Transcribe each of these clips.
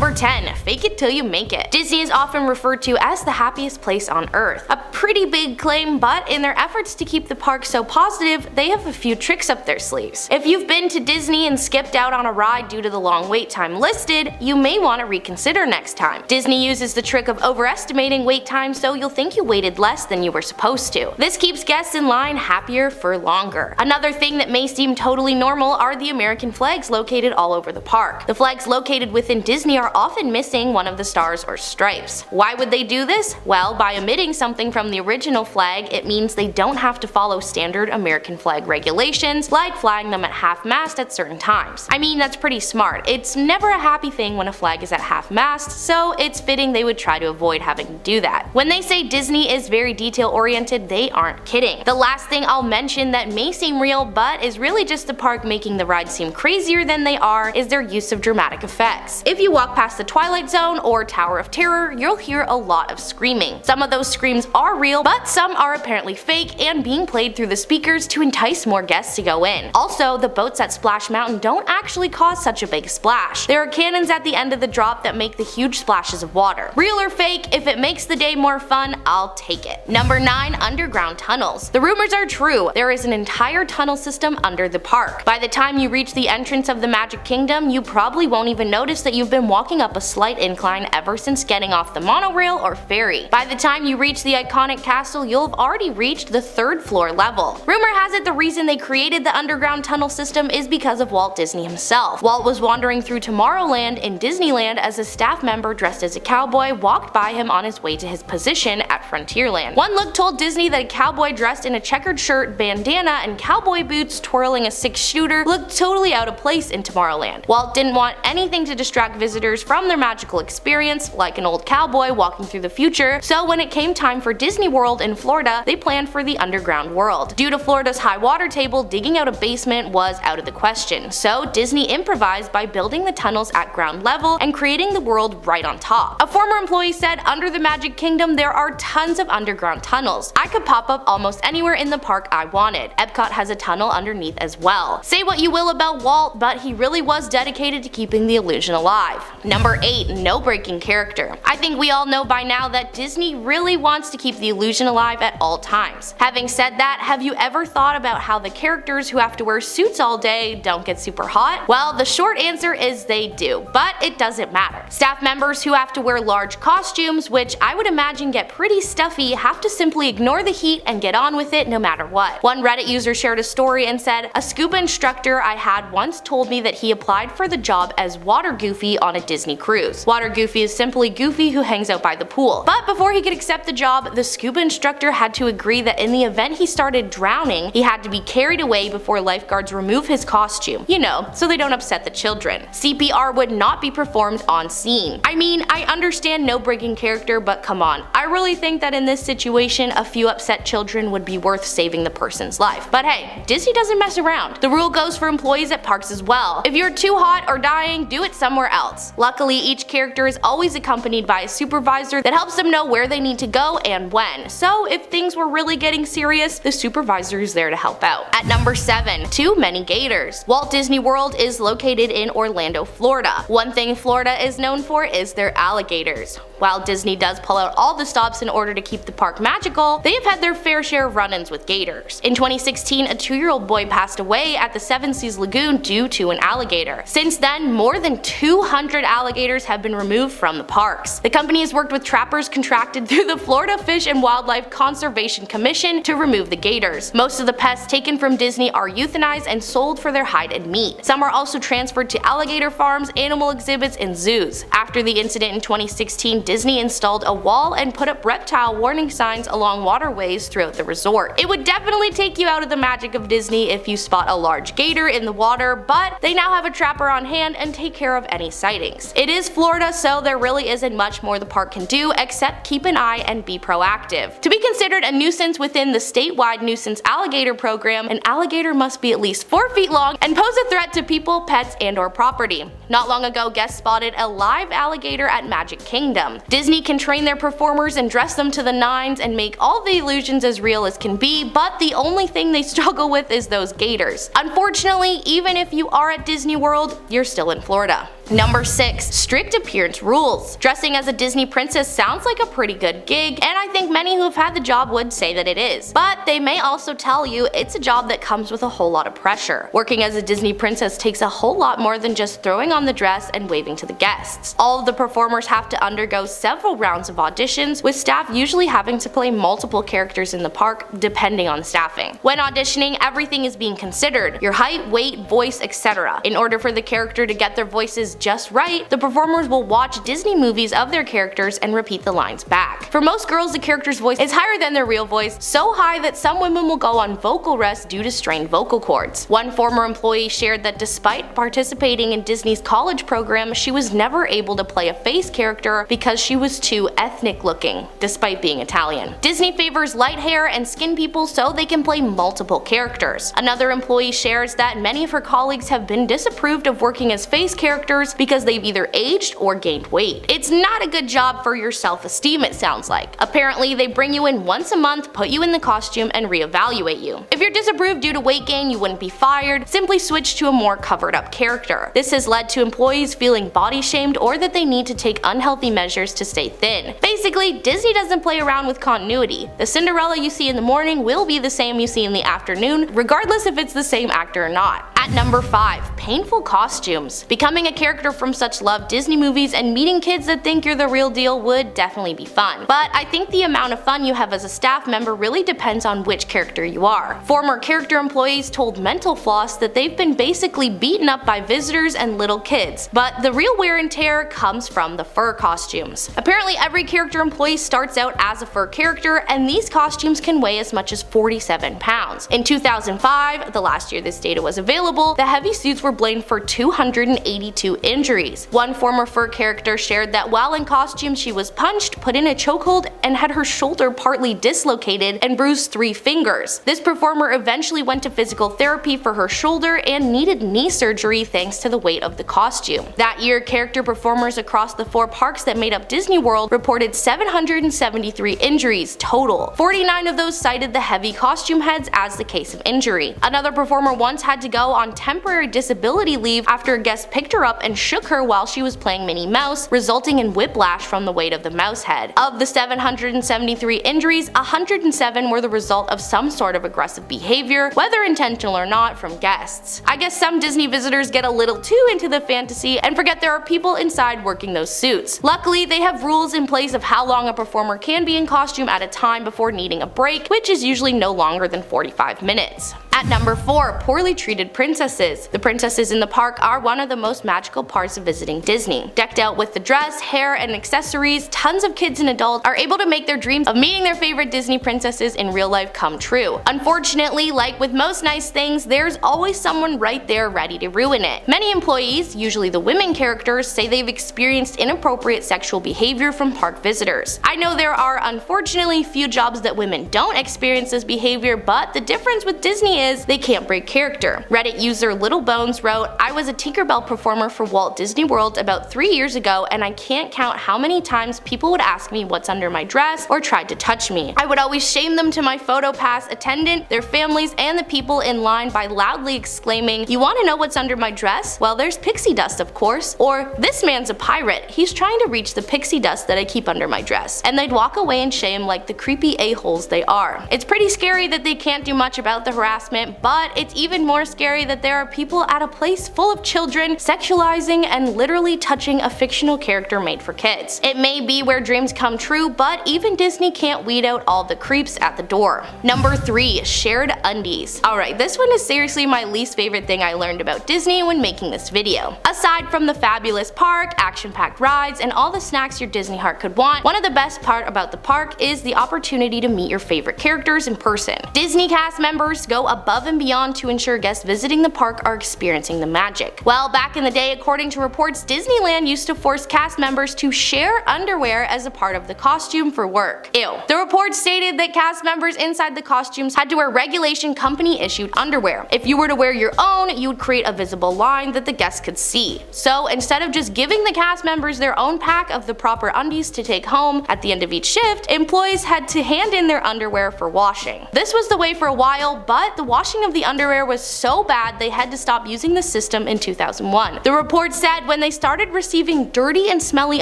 Number 10. Fake it till you make it. Disney is often referred to as the happiest place on earth. A pretty big claim, but in their efforts to keep the park so positive, they have a few tricks up their sleeves. If you've been to Disney and skipped out on a ride due to the long wait time listed, you may want to reconsider next time. Disney uses the trick of overestimating wait time so you'll think you waited less than you were supposed to. This keeps guests in line happier for longer. Another thing that may seem totally normal are the American flags located all over the park. The flags located within Disney are often missing one of the stars or stripes. Why would they do this? Well, by omitting something from the original flag, it means they don't have to follow standard American flag regulations, like flying them at half-mast at certain times. I mean, that's pretty smart. It's never a happy thing when a flag is at half-mast, so it's fitting they would try to avoid having to do that. When they say Disney is very detail-oriented, they aren't kidding. The last thing I'll mention that may seem real but is really just the park making the rides seem crazier than they are is their use of dramatic effects. If you walk past the Twilight Zone or Tower of Terror, you'll hear a lot of screaming. Some of those screams are real, but some are apparently fake and being played through the speakers to entice more guests to go in. Also, the boats at Splash Mountain don't actually cause such a big splash. There are cannons at the end of the drop that make the huge splashes of water. Real or fake, if it makes the day more fun, I'll take it. Number 9. Underground tunnels. The rumors are true. There is an entire tunnel system under the park. By the time you reach the entrance of the Magic Kingdom, you probably won't even notice that you've been walking up a slight incline ever since getting off the monorail or ferry. By the time you reach the iconic castle, you'll have already reached the 3rd floor level. Rumor has it the reason they created the underground tunnel system is because of Walt Disney himself. Walt was wandering through Tomorrowland in Disneyland as a staff member dressed as a cowboy walked by him on his way to his position at Frontierland. One look told Disney that a cowboy dressed in a checkered shirt, bandana, and cowboy boots twirling a 6-shooter looked totally out of place in Tomorrowland. Walt didn't want anything to distract visitors from their magical experience, like an old cowboy walking through the future, so when it came time for Disney World in Florida, they planned for the underground world. Due to Florida's high water table, digging out a basement was out of the question, so Disney improvised by building the tunnels at ground level and creating the world right on top. A former employee said, "Under the Magic Kingdom, there are tons of underground tunnels. I could pop up almost anywhere in the park I wanted. Epcot has a tunnel underneath as well." Say what you will about Walt, but he really was dedicated to keeping the illusion alive. Number 8. No breaking character. I think we all know by now that Disney really wants to keep the illusion alive at all times. Having said that, have you ever thought about how the characters who have to wear suits all day don't get super hot? Well, the short answer is they do, but it doesn't matter. Staff members who have to wear large costumes, which I would imagine get pretty stuffy, have to simply ignore the heat and get on with it no matter what. One Reddit user shared a story and said, "A scuba instructor I had once told me that he applied for the job as Water Goofy on a Disney cruise. Water Goofy is simply Goofy who hangs out by the pool. But before he could accept the job, the scuba instructor had to agree that in the event he started drowning, he had to be carried away before lifeguards remove his costume. You know, so they don't upset the children. CPR would not be performed on scene." I mean, I understand no breaking character, but come on. I really think that in this situation, a few upset children would be worth saving the person's life. But hey, Disney doesn't mess around. The rule goes for employees at parks as well. If you're too hot or dying, do it somewhere else. Luckily, each character is always accompanied by a supervisor that helps them know where they need to go and when. So if things were really getting serious, the supervisor is there to help out. At number 7. Too many gators. Walt Disney World is located in Orlando, Florida. One thing Florida is known for is their alligators. While Disney does pull out all the stops in order to keep the park magical, they have had their fair share of run-ins with gators. In 2016, a 2-year-old boy passed away at the Seven Seas Lagoon due to an alligator. Since then, more than 200 alligators have been removed from the parks. The company has worked with trappers contracted through the Florida Fish and Wildlife Conservation Commission to remove the gators. Most of the pests taken from Disney are euthanized and sold for their hide and meat. Some are also transferred to alligator farms, animal exhibits, and zoos. After the incident in 2016, Disney installed a wall and put up reptile warning signs along waterways throughout the resort. It would definitely take you out of the magic of Disney if you spot a large gator in the water, but they now have a trapper on hand and take care of any sightings. It is Florida, so there really isn't much more the park can do except keep an eye and be proactive. To be considered a nuisance within the statewide nuisance alligator program, an alligator must be at least 4 feet long and pose a threat to people, pets, and/or property. Not long ago, guests spotted a live alligator at Magic Kingdom. Disney can train their performers and dress them to the nines and make all the illusions as real as can be, but the only thing they struggle with is those gators. Unfortunately, even if you are at Disney World, you're still in Florida. Number 6. Strict appearance rules. Dressing as a Disney princess sounds like a pretty good gig, and I think many who have had the job would say that it is. But they may also tell you it's a job that comes with a whole lot of pressure. Working as a Disney princess takes a whole lot more than just throwing on the dress and waving to the guests. All of the performers have to undergo several rounds of auditions, with staff usually having to play multiple characters in the park depending on staffing. When auditioning, everything is being considered: your height, weight, voice, etc. In order for the character to get their voices just right, the performers will watch Disney movies of their characters and repeat the lines back. For most girls, the character's voice is higher than their real voice, so high that some women will go on vocal rest due to strained vocal cords. One former employee shared that despite participating in Disney's college program, she was never able to play a face character because she was too ethnic looking, despite being Italian. Disney favors light hair and skin people so they can play multiple characters. Another employee shares that many of her colleagues have been disapproved of working as face characters because they've either aged or gained weight. It's not a good job for your self-esteem, it sounds like. Apparently, they bring you in once a month, put you in the costume, and reevaluate you. If you're disapproved due to weight gain, you wouldn't be fired, simply switch to a more covered up character. This has led to employees feeling body shamed or that they need to take unhealthy measures to stay thin. Basically, Disney doesn't play around with continuity. The Cinderella you see in the morning will be the same you see in the afternoon, regardless if it's the same actor or not. At number 5. Painful costumes. Becoming a character from such loved Disney movies and meeting kids that think you're the real deal would definitely be fun. But I think the amount of fun you have as a staff member really depends on which character you are. Former character employees told Mental Floss that they've been basically beaten up by visitors and little kids, but the real wear and tear comes from the fur costumes. Apparently every character employee starts out as a fur character, and these costumes can weigh as much as 47 pounds. In 2005, the last year this data was available, the heavy suits were blamed for 282 injuries. One former fur character shared that while in costume she was punched, put in a chokehold, and had her shoulder partly dislocated and bruised 3 fingers. This performer eventually went to physical therapy for her shoulder and needed knee surgery thanks to the weight of the costume. That year, character performers across the 4 parks that made up Disney World reported 773 injuries total. 49 of those cited the heavy costume heads as the case of injury. Another performer once had to go on temporary disability leave after a guest picked her up and shook her while she was playing Minnie Mouse, resulting in whiplash from the weight of the mouse head. Of the 773 injuries, 107 were the result of some sort of aggressive behavior, whether intentional or not, from guests. I guess some Disney visitors get a little too into the fantasy and forget there are people inside working those suits. Luckily, they have rules in place of how long a performer can be in costume at a time before needing a break, which is usually no longer than 45 minutes. At number 4. Poorly treated princesses. The princesses in the park are one of the most magical parts of visiting Disney. Decked out with the dress, hair, and accessories, tons of kids and adults are able to make their dreams of meeting their favorite Disney princesses in real life come true. Unfortunately, like with most nice things, there's always someone right there ready to ruin it. Many employees, usually the women characters, say they've experienced inappropriate sexual behavior from park visitors. I know there are unfortunately few jobs that women don't experience this behavior, but the difference with Disney is they can't break character. Reddit user Little Bones wrote, "I was a Tinkerbell performer for Walt Disney World about 3 years ago, and I can't count how many times people would ask me what's under my dress or tried to touch me. I would always shame them to my PhotoPass attendant, their families, and the people in line by loudly exclaiming, 'You want to know what's under my dress? Well, there's pixie dust, of course,' or 'This man's a pirate, he's trying to reach the pixie dust that I keep under my dress,' and they'd walk away in shame like the creepy a-holes they are. It's pretty scary that they can't do much about the harassment, but it's even more scary that there are people at a place full of children sexualizing and literally touching a fictional character made for kids. It may be where dreams come true, but even Disney can't weed out all the creeps at the door." Number 3. Shared undies. Alright, this one is seriously my least favorite thing I learned about Disney when making this video. Aside from the fabulous park, action-packed rides, and all the snacks your Disney heart could want, one of the best part about the park is the opportunity to meet your favorite characters in person. Disney cast members go above and beyond to ensure guests visiting the park are experiencing the magic. Well, back in the day, according to reports, Disneyland used to force cast members to share underwear as a part of the costume for work. Ew. The report stated that cast members inside the costumes had to wear regulation company-issued underwear. If you were to wear your own, you would create a visible line that the guests could see. So instead of just giving the cast members their own pack of the proper undies to take home at the end of each shift, employees had to hand in their underwear for washing. This was the way for a while, but the washing of the underwear was so bad they had to stop using the system in 2001. The report said when they started receiving dirty and smelly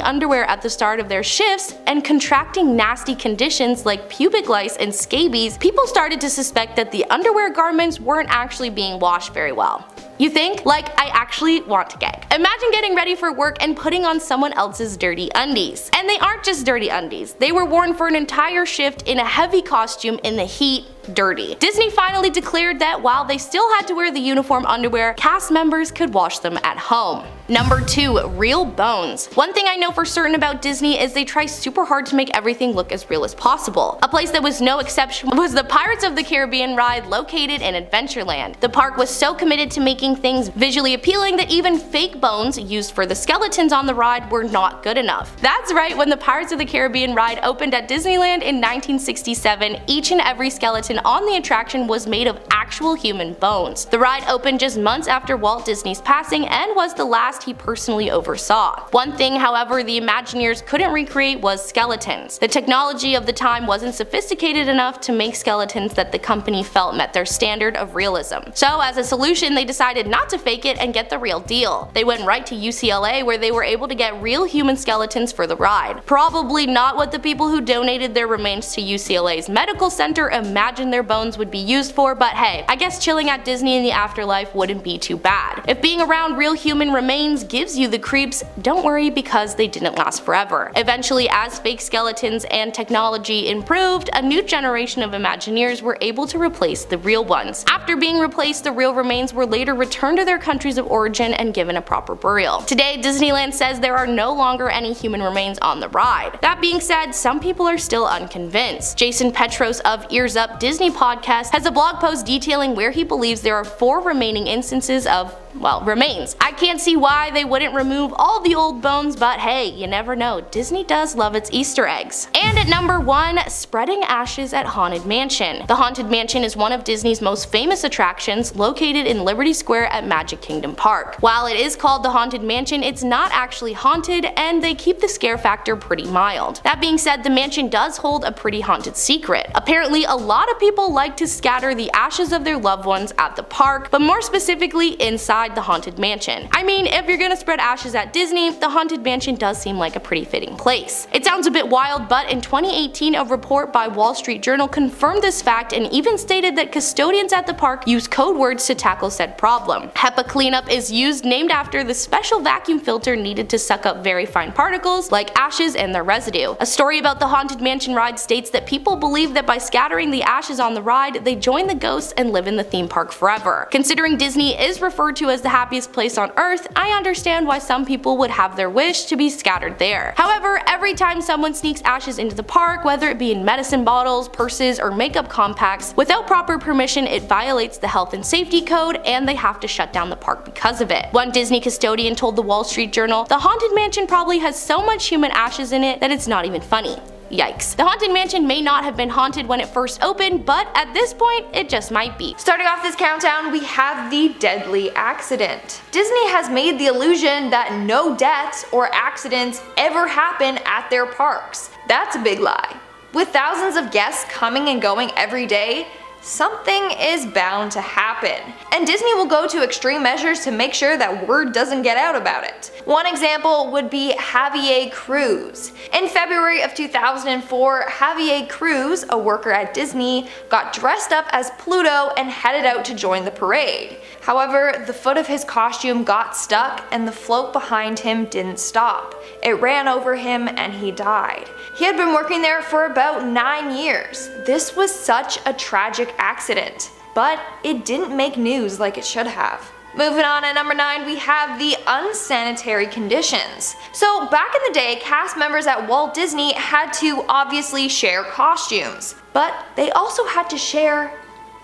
underwear at the start of their shifts and contracting nasty conditions like pubic lice and scabies, people started to suspect that the underwear garments weren't actually being washed very well. You think? Like, I actually want to gag. Imagine getting ready for work and putting on someone else's dirty undies. And they aren't just dirty undies. They were worn for an entire shift in a heavy costume in the heat, dirty. Disney finally declared that while they still had to wear the uniform underwear, cast members could wash them at home. Number 2. Real bones. One thing I know for certain about Disney is they try super hard to make everything look as real as possible. A place that was no exception was the Pirates of the Caribbean ride located in Adventureland. The park was so committed to making things visually appealing that even fake bones used for the skeletons on the ride were not good enough. That's right, when the Pirates of the Caribbean ride opened at Disneyland in 1967, each and every skeleton on the attraction was made of actual human bones. The ride opened just months after Walt Disney's passing and was the last he personally oversaw. One thing, however, the Imagineers couldn't recreate was skeletons. The technology of the time wasn't sophisticated enough to make skeletons that the company felt met their standard of realism. So as a solution, they decided not to fake it and get the real deal. They went right to UCLA where they were able to get real human skeletons for the ride. Probably not what the people who donated their remains to UCLA's medical center imagined their bones would be used for, but hey, I guess chilling at Disney in the afterlife wouldn't be too bad. If being around real human remains gives you the creeps, don't worry because they didn't last forever. Eventually, as fake skeletons and technology improved, a new generation of Imagineers were able to replace the real ones. After being replaced, the real remains were later returned to their countries of origin and given a proper burial. Today, Disneyland says there are no longer any human remains on the ride. That being said, some people are still unconvinced. Jason Petros of Ears Up Disney podcast has a blog post detailing where he believes there are 4 remaining instances of, well, remains. I can't see why they wouldn't remove all the old bones, but hey, you never know, Disney does love its Easter eggs. And at number 1, spreading ashes at Haunted Mansion. The Haunted Mansion is one of Disney's most famous attractions, located in Liberty Square at Magic Kingdom Park. While it is called the Haunted Mansion, it's not actually haunted, and they keep the scare factor pretty mild. That being said, the mansion does hold a pretty haunted secret. Apparently, a lot of people like to scatter the ashes of their loved ones at the park, but more specifically inside the Haunted Mansion. I mean, if you're gonna spread ashes at Disney, the Haunted Mansion does seem like a pretty fitting place. It sounds a bit wild, but in 2018 a report by Wall Street Journal confirmed this fact and even stated that custodians at the park use code words to tackle said problem. HEPA cleanup is used, named after the special vacuum filter needed to suck up very fine particles like ashes and their residue. A story about the Haunted Mansion ride states that people believe that by scattering the ashes on the ride, they join the ghosts and live in the theme park forever. Considering Disney is referred to as the happiest place on earth, I understand why some people would have their wish to be scattered there. However, every time someone sneaks ashes into the park, whether it be in medicine bottles, purses, or makeup compacts, without proper permission, it violates the health and safety code and they have to shut down the park because of it. One Disney custodian told the Wall Street Journal, "The Haunted Mansion probably has so much human ashes in it that it's not even funny." Yikes. The Haunted Mansion may not have been haunted when it first opened, but at this point, it just might be. Starting off this countdown, we have the deadly accident. Disney has made the illusion that no deaths or accidents ever happen at their parks. That's a big lie. With thousands of guests coming and going every day, something is bound to happen. And Disney will go to extreme measures to make sure that word doesn't get out about it. One example would be Javier Cruz. In February of 2004, Javier Cruz, a worker at Disney, got dressed up as Pluto and headed out to join the parade. However, the foot of his costume got stuck and the float behind him didn't stop. It ran over him and he died. He had been working there for about 9 years. This was such a tragic accident, but it didn't make news like it should have. Moving on at number 9, we have the unsanitary conditions. So back in the day, cast members at Walt Disney had to obviously share costumes, but they also had to share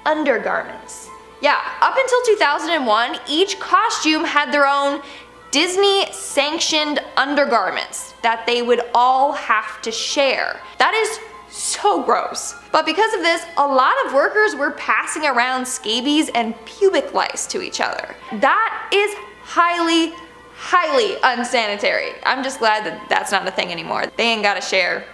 undergarments. Yeah, up until 2001, each costume had their own Disney-sanctioned undergarments that they would all have to share. That is so gross. But because of this, a lot of workers were passing around scabies and pubic lice to each other. That is highly, highly unsanitary. I'm just glad that that's not a thing anymore. They ain't gotta share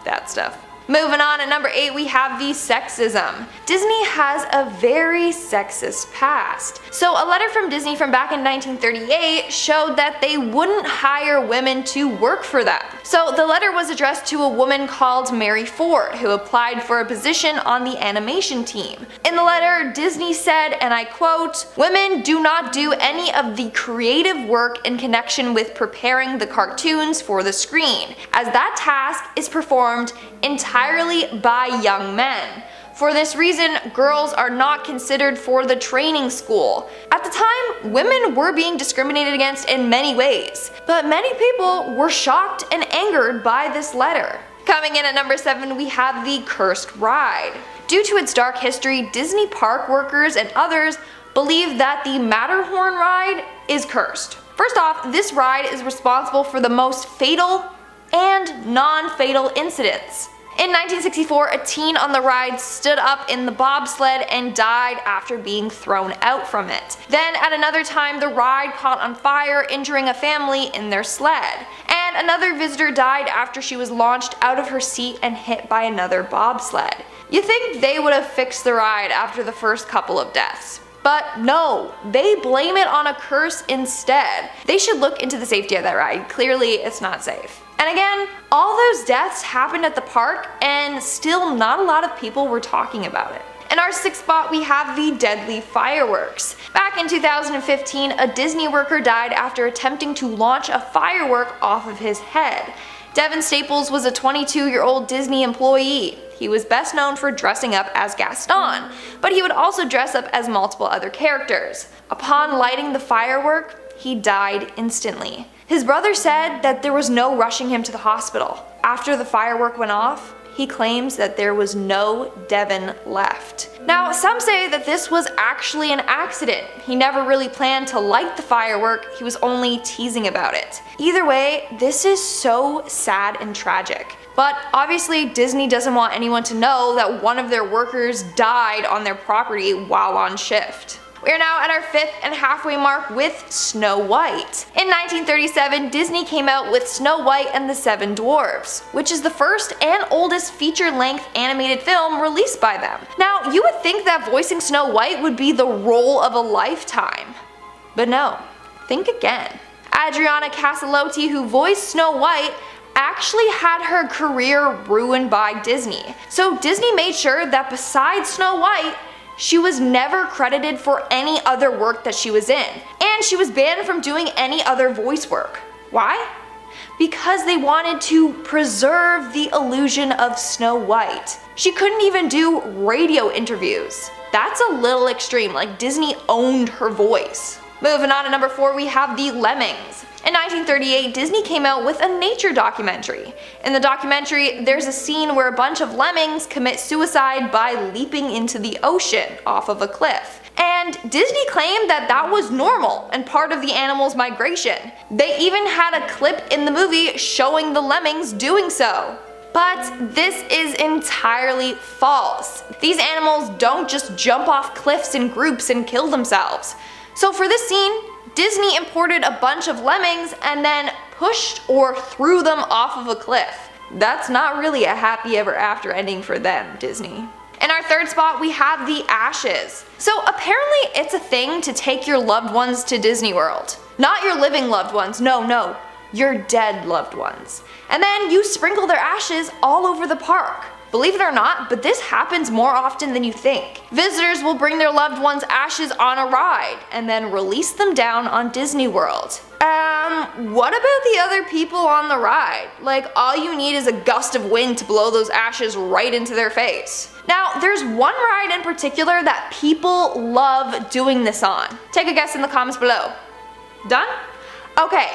that stuff. Moving on, at number 8 we have the sexism. Disney has a very sexist past. So a letter from Disney from back in 1938 showed that they wouldn't hire women to work for them. So the letter was addressed to a woman called Mary Ford, who applied for a position on the animation team. In the letter, Disney said, and I quote, "Women do not do any of the creative work in connection with preparing the cartoons for the screen, as that task is performed entirely by young men. For this reason, girls are not considered for the training school." At the time, women were being discriminated against in many ways, but many people were shocked and angered by this letter. Coming in at number 7, we have the cursed ride. Due to its dark history, Disney park workers and others believe that the Matterhorn ride is cursed. First off, this ride is responsible for the most fatal and non-fatal incidents. In 1964, a teen on the ride stood up in the bobsled and died after being thrown out from it. Then at another time, the ride caught on fire, injuring a family in their sled. And another visitor died after she was launched out of her seat and hit by another bobsled. You think they would have fixed the ride after the first couple of deaths. But no, they blame it on a curse instead. They should look into the safety of that ride. Clearly, it's not safe. And again, all those deaths happened at the park and still not a lot of people were talking about it. In our 6th spot, we have the deadly fireworks. Back in 2015, a Disney worker died after attempting to launch a firework off of his head. Devin Staples was a 22-year-old Disney employee. He was best known for dressing up as Gaston, but he would also dress up as multiple other characters. Upon lighting the firework, he died instantly. His brother said that there was no rushing him to the hospital. After the firework went off, he claims that there was no Devin left. Now, some say that this was actually an accident. He never really planned to light the firework, he was only teasing about it. Either way, this is so sad and tragic. But obviously Disney doesn't want anyone to know that one of their workers died on their property while on shift. We are now at our 5th and halfway mark with Snow White. In 1937, Disney came out with Snow White and the Seven Dwarfs, which is the first and oldest feature-length animated film released by them. Now, you would think that voicing Snow White would be the role of a lifetime. But no, think again. Adriana Caselotti, who voiced Snow White, actually had her career ruined by Disney. So Disney made sure that besides Snow White, she was never credited for any other work that she was in, and she was banned from doing any other voice work. Why? Because they wanted to preserve the illusion of Snow White. She couldn't even do radio interviews. That's a little extreme, like Disney owned her voice. Moving on to number 4, we have the Lemmings. In 1938, Disney came out with a nature documentary. In the documentary, there's a scene where a bunch of lemmings commit suicide by leaping into the ocean off of a cliff. And Disney claimed that that was normal and part of the animals' migration. They even had a clip in the movie showing the lemmings doing so. But this is entirely false. These animals don't just jump off cliffs in groups and kill themselves. So for this scene, Disney imported a bunch of lemmings and then pushed or threw them off of a cliff. That's not really a happy ever after ending for them, Disney. In our 3rd spot, we have the Ashes. So apparently it's a thing to take your loved ones to Disney World. Not your living loved ones, no, your dead loved ones. And then you sprinkle their ashes all over the park. Believe it or not, but this happens more often than you think. Visitors will bring their loved ones' ashes on a ride and then release them down on Disney World. What about the other people on the ride? Like, all you need is a gust of wind to blow those ashes right into their face. Now, there's one ride in particular that people love doing this on. Take a guess in the comments below. Done? Okay.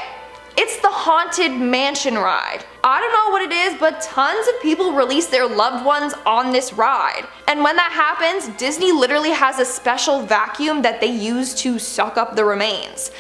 It's the Haunted Mansion ride. I don't know what it is, but tons of people release their loved ones on this ride. And when that happens, Disney literally has a special vacuum that they use to suck up the remains.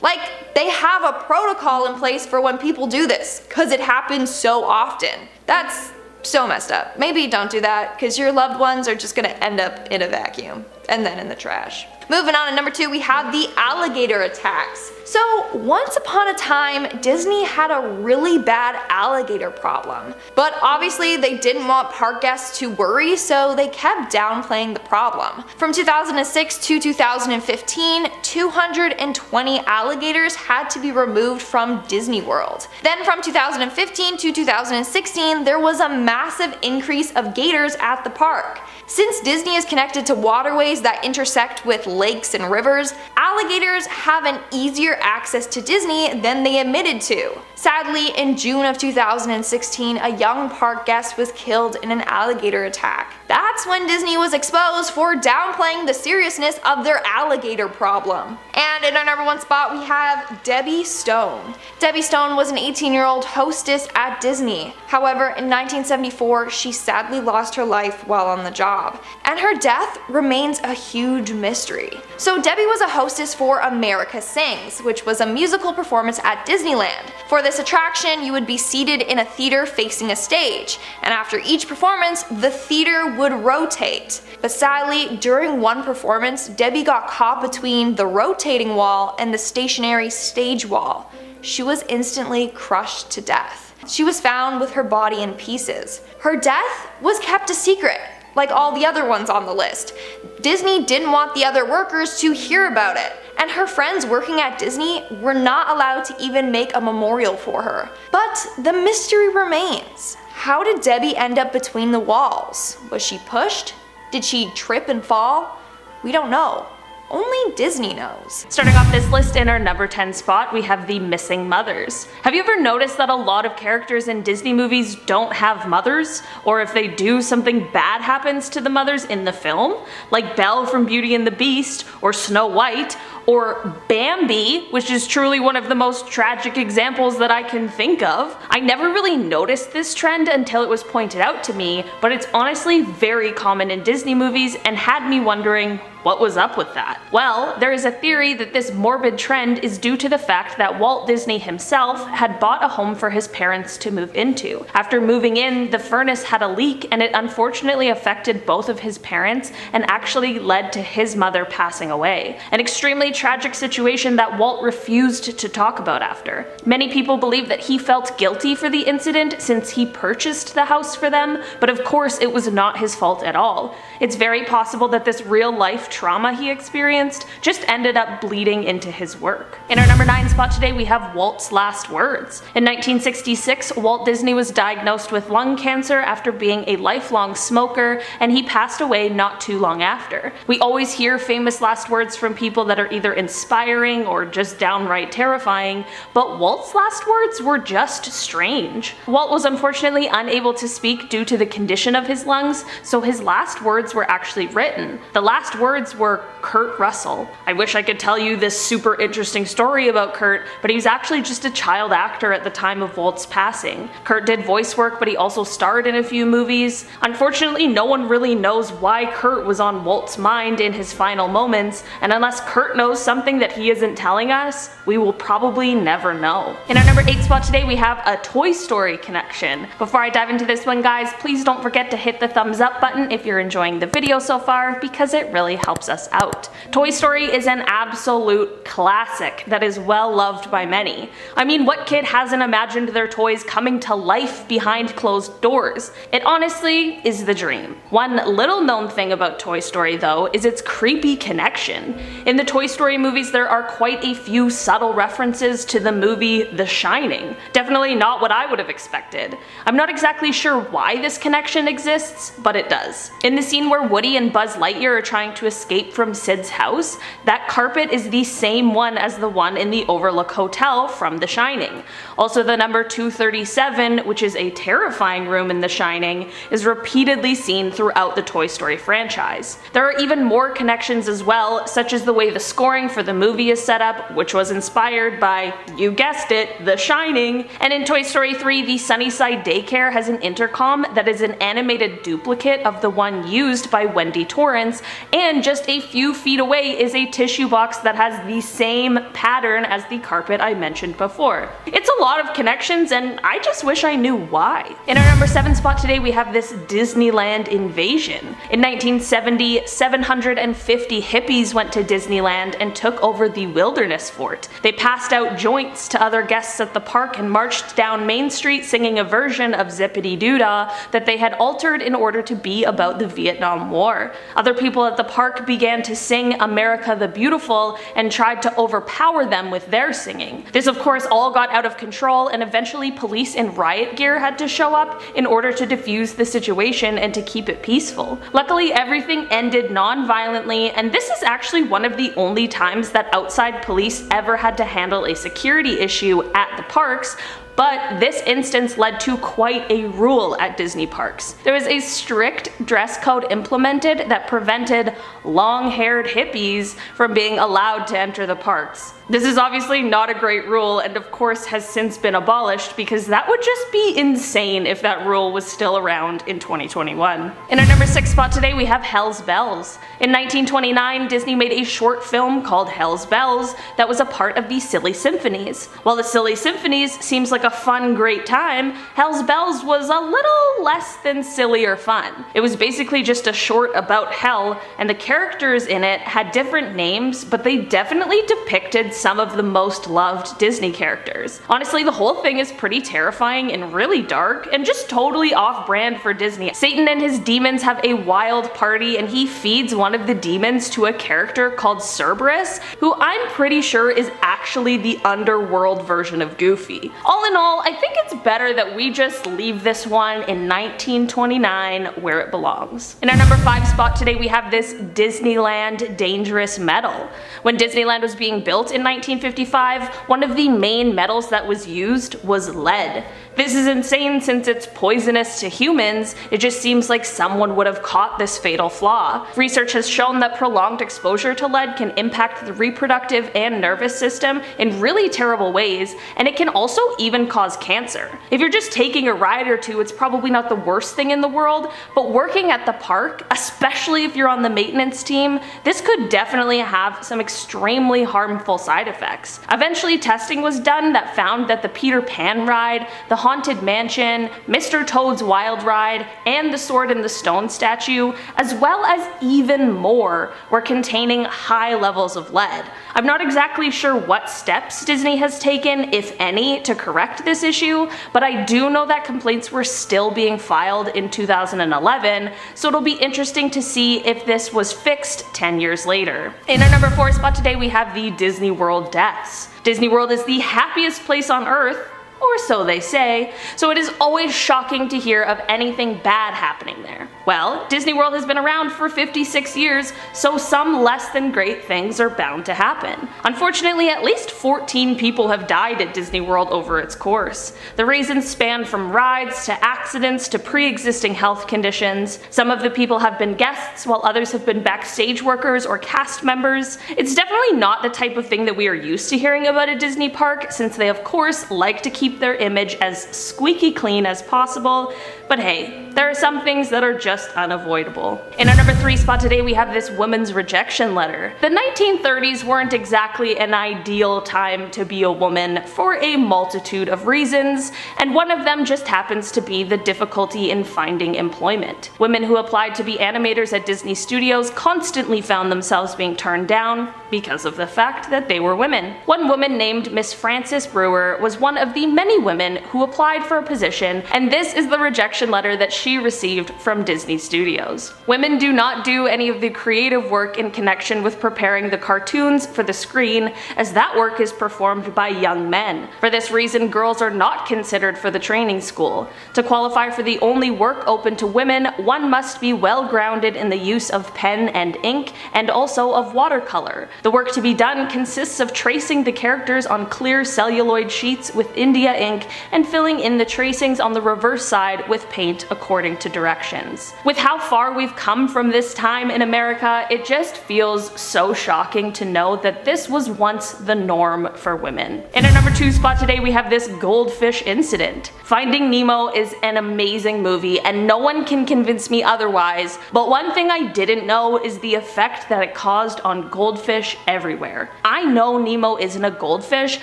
Like, they have a protocol in place for when people do this, cause it happens so often. That's so messed up. Maybe don't do that, cause your loved ones are just gonna end up in a vacuum. and then in the trash. Moving on to number 2, we have the alligator attacks. So once upon a time, Disney had a really bad alligator problem. But obviously they didn't want park guests to worry, so they kept downplaying the problem. From 2006 to 2015, 220 alligators had to be removed from Disney World. Then from 2015 to 2016, there was a massive increase of gators at the park. Since Disney is connected to waterways that intersect with lakes and rivers, alligators have an easier access to Disney than they admitted to. Sadly, in June of 2016, a young park guest was killed in an alligator attack. That's when Disney was exposed for downplaying the seriousness of their alligator problem. And in our number 1 spot, we have Debbie Stone. Debbie Stone was an 18-year-old hostess at Disney. However, in 1974, she sadly lost her life while on the job, and her death remains a huge mystery. So Debbie was a hostess for America Sings, which was a musical performance at Disneyland. For this attraction, you would be seated in a theater facing a stage, and after each performance, the theater would rotate. But sadly, during one performance, Debbie got caught between the rotating wall and the stationary stage wall. She was instantly crushed to death. She was found with her body in pieces. Her death was kept a secret, like all the other ones on the list. Disney didn't want the other workers to hear about it, and her friends working at Disney were not allowed to even make a memorial for her. But the mystery remains. How did Debbie end up between the walls? Was she pushed? Did she trip and fall? We don't know. Only Disney knows. Starting off this list in our number 10 spot, we have the missing mothers. Have you ever noticed that a lot of characters in Disney movies don't have mothers? Or if they do, something bad happens to the mothers in the film? Like Belle from Beauty and the Beast, or Snow White, or Bambi, which is truly one of the most tragic examples that I can think of. I never really noticed this trend until it was pointed out to me, but it's honestly very common in Disney movies and had me wondering, what was up with that? Well, there is a theory that this morbid trend is due to the fact that Walt Disney himself had bought a home for his parents to move into. After moving in, the furnace had a leak and it unfortunately affected both of his parents and actually led to his mother passing away. An extremely tragic situation that Walt refused to talk about after. Many people believe that he felt guilty for the incident since he purchased the house for them, but of course it was not his fault at all. It's very possible that this real life trauma he experienced just ended up bleeding into his work. In our number 9 spot today, we have Walt's last words. In 1966, Walt Disney was diagnosed with lung cancer after being a lifelong smoker, and he passed away not too long after. We always hear famous last words from people that are either inspiring or just downright terrifying, but Walt's last words were just strange. Walt was unfortunately unable to speak due to the condition of his lungs, so his last words were actually written. The last words were Kurt Russell. I wish I could tell you this super interesting story about Kurt, but he was actually just a child actor at the time of Walt's passing. Kurt did voice work, but he also starred in a few movies. Unfortunately, no one really knows why Kurt was on Walt's mind in his final moments, and unless Kurt knows something that he isn't telling us, we will probably never know. In our number 8 spot today, we have a Toy Story connection. Before I dive into this one, guys, please don't forget to hit the thumbs up button if you're enjoying the video so far, because it really helps us out. Toy Story is an absolute classic that is well loved by many. I mean, what kid hasn't imagined their toys coming to life behind closed doors? It honestly is the dream. One little known thing about Toy Story though is its creepy connection. In the Toy Story movies, there are quite a few subtle references to the movie The Shining. Definitely not what I would have expected. I'm not exactly sure why this connection exists, but it does. In the scene where Woody and Buzz Lightyear are trying to escape from Sid's house, that carpet is the same one as the one in the Overlook Hotel from The Shining. Also, the number 237, which is a terrifying room in The Shining, is repeatedly seen throughout the Toy Story franchise. There are even more connections as well, such as the way the scoring for the movie is set up, which was inspired by, you guessed it, The Shining. And in Toy Story 3, the Sunnyside Daycare has an intercom that is an animated duplicate of the one used by Wendy Torrance, and just a few feet away is a tissue box that has the same pattern as the carpet I mentioned before. It's a lot of connections, and I just wish I knew why. In our number 7 spot today, we have this Disneyland invasion. In 1970, 750 hippies went to Disneyland and took over the Wilderness Fort. They passed out joints to other guests at the park and marched down Main Street singing a version of Zippity Doo Dah that they had altered in order to be about the Vietnam War. Other people at the park began to sing America the Beautiful and tried to overpower them with their singing. This of course all got out of control, and eventually police in riot gear had to show up in order to defuse the situation and to keep it peaceful. Luckily everything ended non-violently, and this is actually one of the only times that outside police ever had to handle a security issue at the parks. But this instance led to quite a rule at Disney parks. There was a strict dress code implemented that prevented long-haired hippies from being allowed to enter the parks. This is obviously not a great rule, and of course has since been abolished, because that would just be insane if that rule was still around in 2021. In our number 6 spot today, we have Hell's Bells. In 1929, Disney made a short film called Hell's Bells that was a part of the Silly Symphonies. While the Silly Symphonies seems like a fun, great time, Hell's Bells was a little less than silly or fun. It was basically just a short about hell, and the characters in it had different names, but they definitely depicted some of the most loved Disney characters. Honestly, the whole thing is pretty terrifying and really dark, and just totally off-brand for Disney. Satan and his demons have a wild party, and he feeds one of the demons to a character called Cerberus, who I'm pretty sure is actually the underworld version of Goofy. All in all, I think it's better that we just leave this one in 1929 where it belongs. In our number 5 spot today, we have this Disneyland Dangerous Metal. When Disneyland was being built in 1955, one of the main metals that was used was lead. This is insane since it's poisonous to humans. It just seems like someone would have caught this fatal flaw. Research has shown that prolonged exposure to lead can impact the reproductive and nervous system in really terrible ways, and it can also even cause cancer. If you're just taking a ride or two, it's probably not the worst thing in the world, but working at the park, especially if you're on the maintenance team, this could definitely have some extremely harmful side effects. Eventually testing was done that found that the Peter Pan ride, the Haunted Mansion, Mr. Toad's Wild Ride, and the Sword in the Stone statue, as well as even more, were containing high levels of lead. I'm not exactly sure what steps Disney has taken, if any, to correct this issue, but I do know that complaints were still being filed in 2011, so it'll be interesting to see if this was fixed 10 years later. In our number 4 spot today, we have the Disney World deaths. Disney World is the happiest place on Earth, or so they say, so it is always shocking to hear of anything bad happening there. Well, Disney World has been around for 56 years, so some less than great things are bound to happen. Unfortunately, at least 14 people have died at Disney World over its course. The reasons span from rides to accidents to pre-existing health conditions. Some of the people have been guests, while others have been backstage workers or cast members. It's definitely not the type of thing that we are used to hearing about at Disney Park, since they of course like to keep their image as squeaky clean as possible, but hey, there are some things that are just unavoidable. In our number 3 spot today, we have this woman's rejection letter. The 1930s weren't exactly an ideal time to be a woman for a multitude of reasons, and one of them just happens to be the difficulty in finding employment. Women who applied to be animators at Disney Studios constantly found themselves being turned down because of the fact that they were women. One woman named Miss Frances Brewer was one of the many women who applied for a position, and this is the rejection letter that she received from Disney Studios. Women do not do any of the creative work in connection with preparing the cartoons for the screen, as that work is performed by young men. For this reason, girls are not considered for the training school. To qualify for the only work open to women, one must be well grounded in the use of pen and ink, and also of watercolor. The work to be done consists of tracing the characters on clear celluloid sheets with India ink and filling in the tracings on the reverse side with paint according to directions. With how far we've come from this time in America, it just feels so shocking to know that this was once the norm for women. In our number 2 spot today, we have this goldfish incident. Finding Nemo is an amazing movie, and no one can convince me otherwise, but one thing I didn't know is the effect that it caused on goldfish everywhere. I know Nemo isn't a goldfish,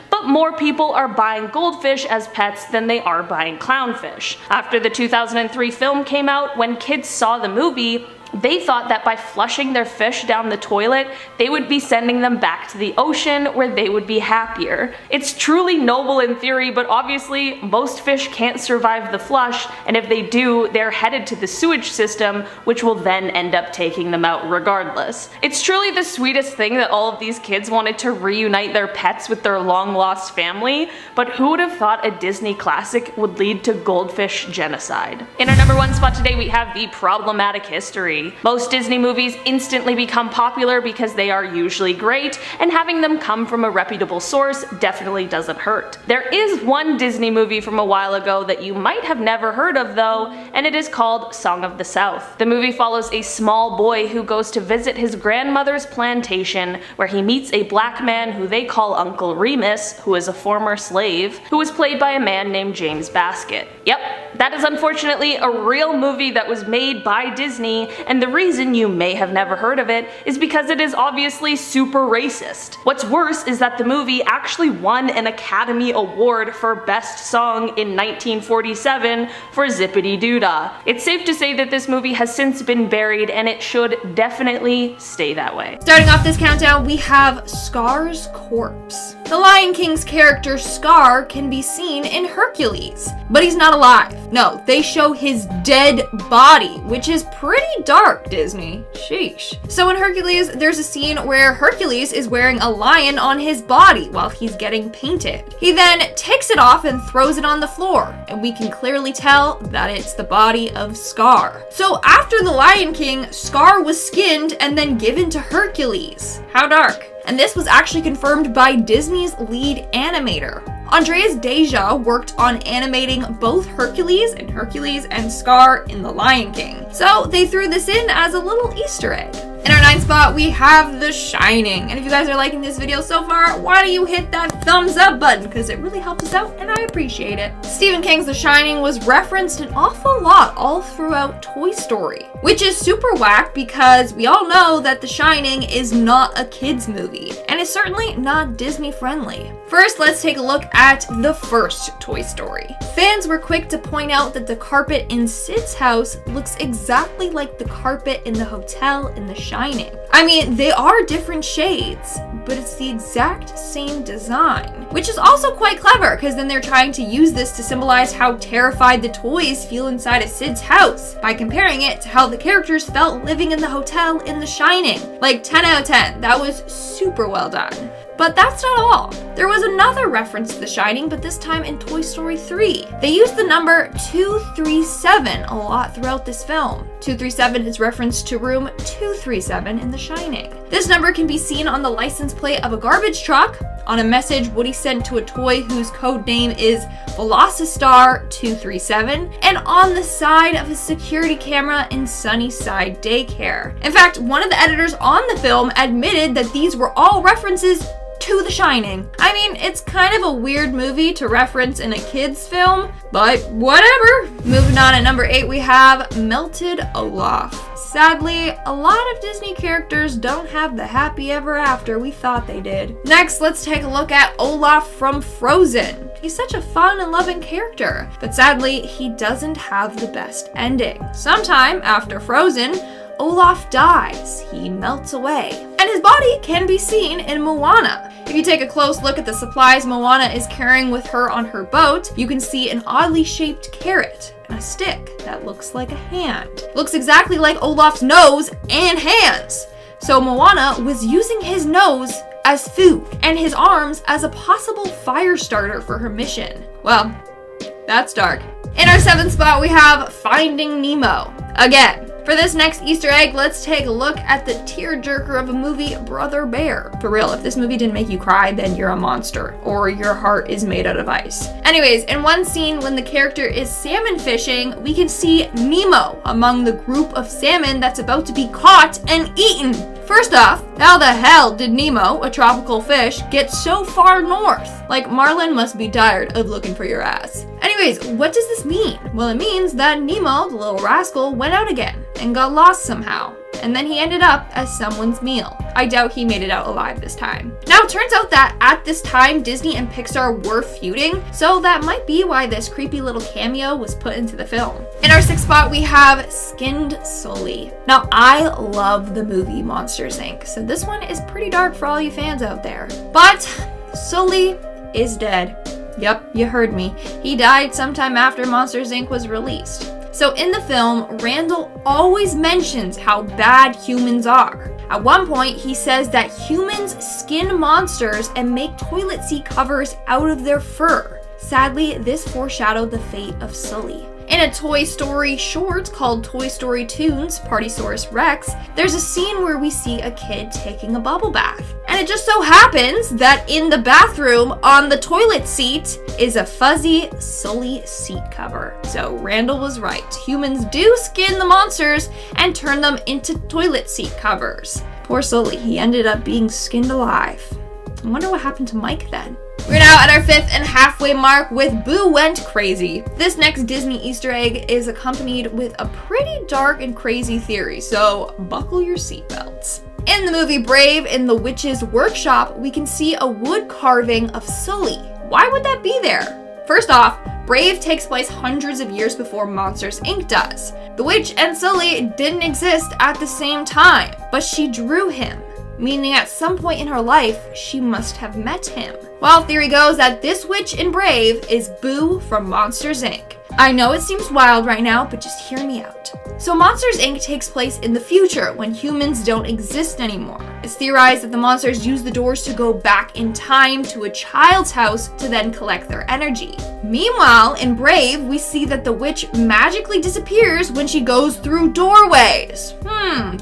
but more people are buying goldfish as pets than they are buying clownfish. After the 2003 film came out, when kids saw the movie, they thought that by flushing their fish down the toilet, they would be sending them back to the ocean where they would be happier. It's truly noble in theory, but obviously most fish can't survive the flush, and if they do, they're headed to the sewage system, which will then end up taking them out regardless. It's truly the sweetest thing that all of these kids wanted to reunite their pets with their long-lost family, but who would have thought a Disney classic would lead to goldfish genocide? In our number 1 spot today, we have the problematic history. Most Disney movies instantly become popular because they are usually great, and having them come from a reputable source definitely doesn't hurt. There is one Disney movie from a while ago that you might have never heard of though, and it is called Song of the South. The movie follows a small boy who goes to visit his grandmother's plantation, where he meets a black man who they call Uncle Remus, who is a former slave, who was played by a man named James Baskett. Yep, that is unfortunately a real movie that was made by Disney, and the reason you may have never heard of it is because it is obviously super racist. What's worse is that the movie actually won an Academy Award for Best Song in 1947 for Zippity Doo-Dah. It's safe to say that this movie has since been buried, and it should definitely stay that way. Starting off this countdown, we have Scar's corpse. The Lion King's character Scar can be seen in Hercules, but he's not alive. No, they show his dead body, which is pretty dark, Disney. Sheesh. So in Hercules, there's a scene where Hercules is wearing a lion on his body while he's getting painted. He then takes it off and throws it on the floor, and we can clearly tell that it's the body of Scar. So after the Lion King, Scar was skinned and then given to Hercules. How dark. And this was actually confirmed by Disney's lead animator. Andreas Deja worked on animating both Hercules and Scar in The Lion King. So they threw this in as a little Easter egg. In our 9th spot, we have The Shining. And if you guys are liking this video so far, why don't you hit that thumbs up button, because it really helps us out and I appreciate it. Stephen King's The Shining was referenced an awful lot all throughout Toy Story, which is super whack because we all know that The Shining is not a kids movie, and it's certainly not Disney friendly. First, let's take a look at the first Toy Story. Fans were quick to point out that the carpet in Sid's house looks exactly like the carpet in the hotel in The Shining. I mean, they are different shades, but it's the exact same design, which is also quite clever because then they're trying to use this to symbolize how terrified the toys feel inside of Sid's house by comparing it to how the characters felt living in the hotel in The Shining. Like 10 out of 10. That was super well done. But that's not all. There was another reference to The Shining, but this time in Toy Story 3. They used the number 237 a lot throughout this film. 237 is referenced to room 237 in The Shining. This number can be seen on the license plate of a garbage truck, on a message Woody sent to a toy whose code name is Velocitar 237, and on the side of a security camera in Sunnyside Daycare. In fact, one of the editors on the film admitted that these were all references to The Shining. I mean, it's kind of a weird movie to reference in a kid's film, but whatever. Moving on, at number 8 we have Melted Olaf. Sadly, a lot of Disney characters don't have the happy ever after we thought they did. Next, let's take a look at Olaf from Frozen. He's such a fun and loving character, but sadly, he doesn't have the best ending. Sometime after Frozen, Olaf dies. He melts away. And his body can be seen in Moana. If you take a close look at the supplies Moana is carrying with her on her boat, you can see an oddly shaped carrot and a stick that looks like a hand. Looks exactly like Olaf's nose and hands. So Moana was using his nose as food and his arms as a possible fire starter for her mission. Well, that's dark. In our 7th spot, we have Finding Nemo. Again, For this next Easter egg, let's take a look at the tearjerker of a movie, Brother Bear. For real, if this movie didn't make you cry, then you're a monster, or your heart is made out of ice. Anyways, in one scene when the character is salmon fishing, we can see Nemo among the group of salmon that's about to be caught and eaten. First off, how the hell did Nemo, a tropical fish, get so far north? Like, Marlin must be tired of looking for your ass. Anyways, what does this mean? Well, it means that Nemo, the little rascal, went out again and got lost somehow. And then he ended up as someone's meal. I doubt he made it out alive this time. Now, it turns out that at this time, Disney and Pixar were feuding, so that might be why this creepy little cameo was put into the film. In our sixth spot, we have Skinned Sully. Now, I love the movie Monsters, Inc., so this one is pretty dark for all you fans out there. But Sully is dead. Yep, you heard me. He died sometime after Monsters, Inc. was released. So in the film, Randall always mentions how bad humans are. At one point, he says that humans skin monsters and make toilet seat covers out of their fur. Sadly, this foreshadowed the fate of Sully. In a Toy Story short called Toy Story Toons, Partysaurus Rex, there's a scene where we see a kid taking a bubble bath. And it just so happens that in the bathroom on the toilet seat is a fuzzy Sully seat cover. So Randall was right. Humans do skin the monsters and turn them into toilet seat covers. Poor Sully, he ended up being skinned alive. I wonder what happened to Mike then. We're now at our fifth and halfway mark with Boo Went Crazy. This next Disney Easter egg is accompanied with a pretty dark and crazy theory, so buckle your seatbelts. In the movie Brave, in the witch's workshop, we can see a wood carving of Sully. Why would that be there? First off, Brave takes place hundreds of years before Monsters, Inc. does. The witch and Sully didn't exist at the same time, but she drew him, meaning at some point in her life, she must have met him. Well, theory goes that this witch in Brave is Boo from Monsters, Inc. I know it seems wild right now, but just hear me out. So Monsters, Inc. takes place in the future when humans don't exist anymore. It's theorized that the monsters use the doors to go back in time to a child's house to then collect their energy. Meanwhile, in Brave, we see that the witch magically disappears when she goes through doorways.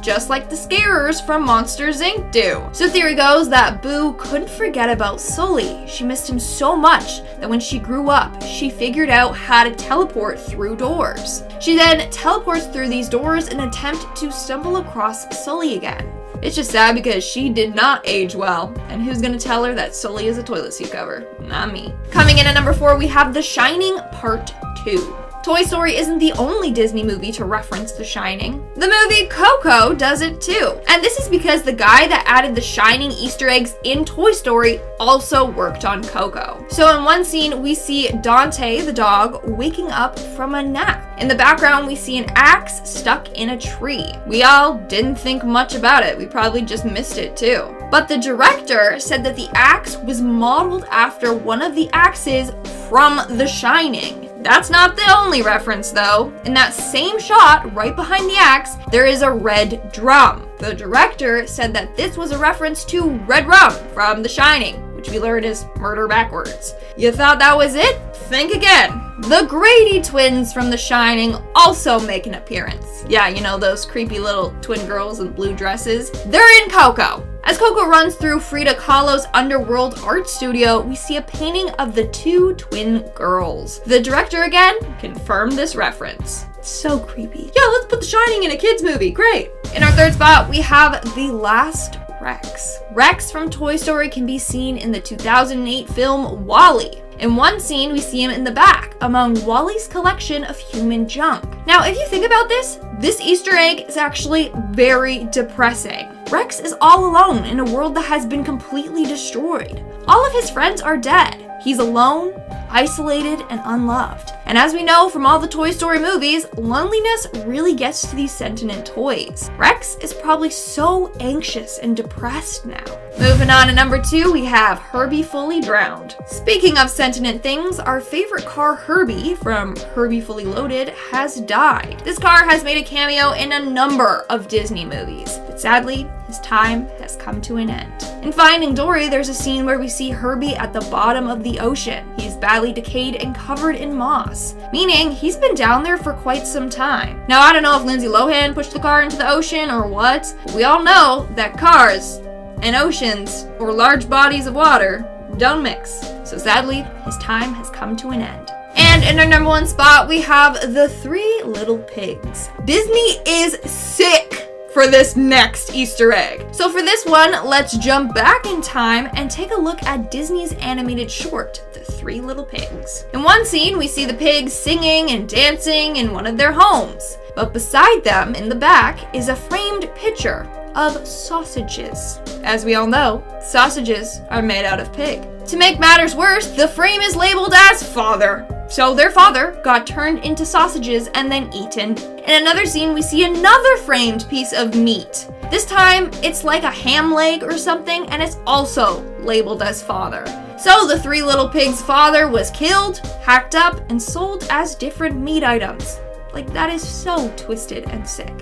Just like the scarers from Monsters, Inc. do. So theory goes that Boo couldn't forget about Sully. She missed him so much that when she grew up, she figured out how to teleport through doors. She then teleports through these doors in an attempt to stumble across Sully again. It's just sad because she did not age well. And who's gonna tell her that Sully is a toilet seat cover? Not me. Coming in at number 4, we have The Shining Part 2. Toy Story isn't the only Disney movie to reference The Shining. The movie Coco does it too. And this is because the guy that added the Shining Easter eggs in Toy Story also worked on Coco. So in one scene, we see Dante, the dog, waking up from a nap. In the background, we see an axe stuck in a tree. We all didn't think much about it. We probably just missed it too. But the director said that the axe was modeled after one of the axes from The Shining. That's not the only reference though. In that same shot, right behind the axe, there is a red drum. The director said that this was a reference to Red Rum from The Shining, which we learned is murder backwards. You thought that was it? Think again. The Grady twins from The Shining also make an appearance. Yeah, you know those creepy little twin girls in blue dresses? They're in Coco. As Coco runs through Frida Kahlo's underworld art studio, we see a painting of the two twin girls. The director again confirmed this reference. So creepy. Yeah, let's put The Shining in a kids movie. Great. In our third spot, we have The Last Rex. Rex from Toy Story can be seen in the 2008 film WALL-E. In one scene, we see him in the back, among Wally's collection of human junk. Now, if you think about this Easter egg is actually very depressing. Rex is all alone in a world that has been completely destroyed. All of his friends are dead. He's alone, isolated, and unloved. And as we know from all the Toy Story movies, loneliness really gets to these sentient toys. Rex is probably so anxious and depressed now. Moving on to number 2, we have Herbie Fully Drowned. Speaking of sentient things, our favorite car Herbie from Herbie Fully Loaded has died. This car has made a cameo in a number of Disney movies, but sadly, his time has come to an end. In Finding Dory, there's a scene where we see Herbie at the bottom of the ocean. He's badly badly decayed and covered in moss, meaning he's been down there for quite some time. Now, I don't know if Lindsay Lohan pushed the car into the ocean or what, but we all know that cars and oceans, or large bodies of water, don't mix. So sadly, his time has come to an end. And in our number 1 spot, we have the 3 Little Pigs. Disney is sick for this next Easter egg. So for this one, let's jump back in time and take a look at Disney's animated short, The 3 Little Pigs. In one scene, we see the pigs singing and dancing in one of their homes. But beside them, in the back, is a framed picture of sausages. As we all know, sausages are made out of pig. To make matters worse, the frame is labeled as father. So their father got turned into sausages and then eaten. In another scene, we see another framed piece of meat. This time, it's like a ham leg or something, and it's also labeled as father. So the 3 Little Pigs' father was killed, hacked up, and sold as different meat items. Like, that is so twisted and sick.